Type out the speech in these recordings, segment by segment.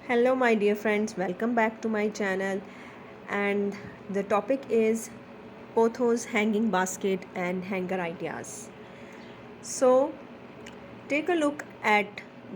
Hello my dear friends, welcome back to my channel, and the topic is Pothos hanging basket and hanger ideas. So take a look at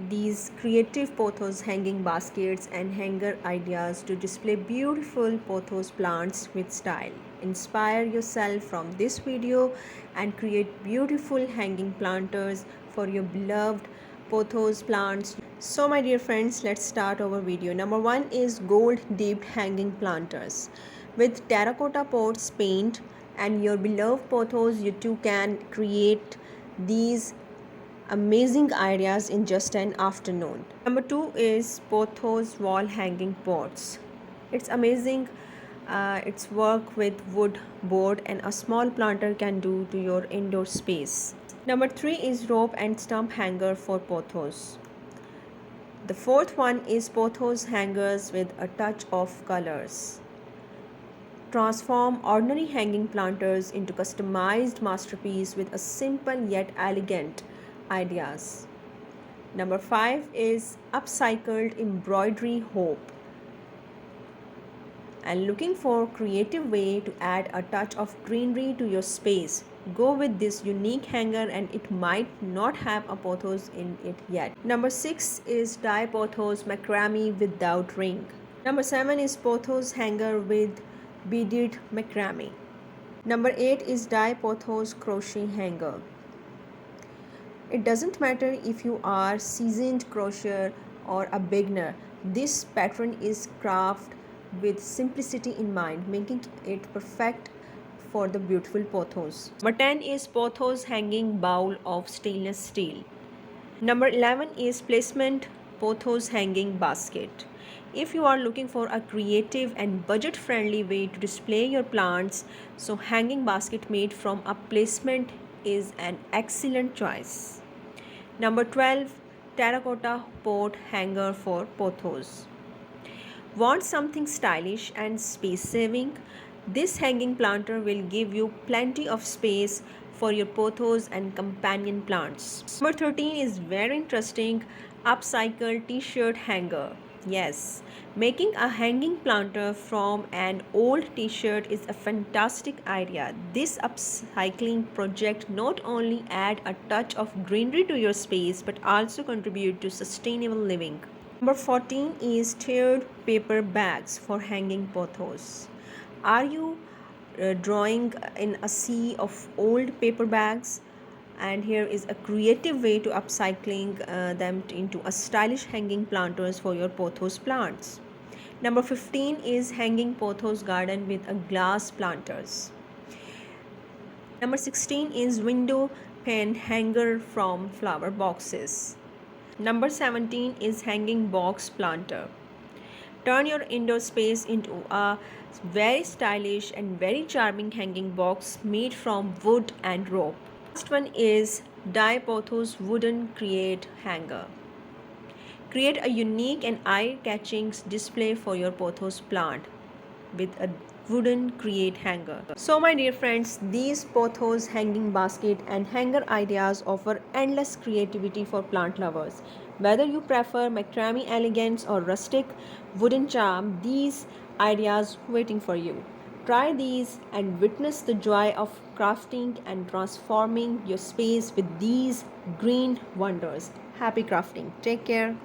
these creative Pothos hanging baskets and hanger ideas to display beautiful Pothos plants with style. Inspire yourself from this video and create beautiful hanging planters for your beloved Pothos plants. So my dear friends, let's start our video. Number one is gold dipped hanging planters. With terracotta pots paint and your beloved Pothos, you too can create these amazing ideas in just an afternoon. Number two is Pothos wall hanging pots. It's amazing. It's work with wood board and a small planter can do to your indoor space. Number three is rope and stump hanger for Pothos. The fourth one is Pothos hangers with a touch of colors. Transform ordinary hanging planters into customized masterpiece with a simple yet elegant ideas. Number 5 is upcycled embroidery hope. And looking for creative way to add a touch of greenery to your space, go with this unique hanger and it might not have a pothos in it yet. Number 6 is dye Pothos Macrame without ring. Number 7 is Pothos hanger with beaded macrame. Number 8 is dye Pothos crochet hanger. It doesn't matter if you are seasoned crocheter or a beginner. This pattern is crafted with simplicity in mind, making it perfect for the beautiful pothos. Number 10 is Pothos hanging bowl of stainless steel. Number 11 is placement Pothos hanging basket. If you are looking for a creative and budget friendly way to display your plants, so hanging basket made from a placement is an excellent choice. Number 12, terracotta pot hanger for pothos. Want something stylish and space saving? This hanging planter will give you plenty of space for your pothos and companion plants. Number 13 is very interesting, upcycled t-shirt hanger. Yes, making a hanging planter from an old t-shirt is a fantastic idea. This upcycling project not only add a touch of greenery to your space but also contribute to sustainable living. Number 14 is tiered paper bags for hanging pothos. Are you drawing in a sea of old paper bags? And here is a creative way to upcycling them into a stylish hanging planters for your pothos plants. Number 15 is hanging pothos garden with a glass planters. Number 16 is window pane hanger from flower boxes. Number 17 is hanging box planter. Turn your indoor space into a very stylish and very charming hanging box made from wood and rope. Next one is dye Pothos wooden create hanger. Create a unique and eye-catching display for your pothos plant with a wooden create hanger. So my dear friends, these pothos hanging basket and hanger ideas offer endless creativity for plant lovers. Whether you prefer macrame elegance or rustic wooden charm, these ideas waiting for you. Try these and witness the joy of crafting and transforming your space with these green wonders. Happy crafting. Take care.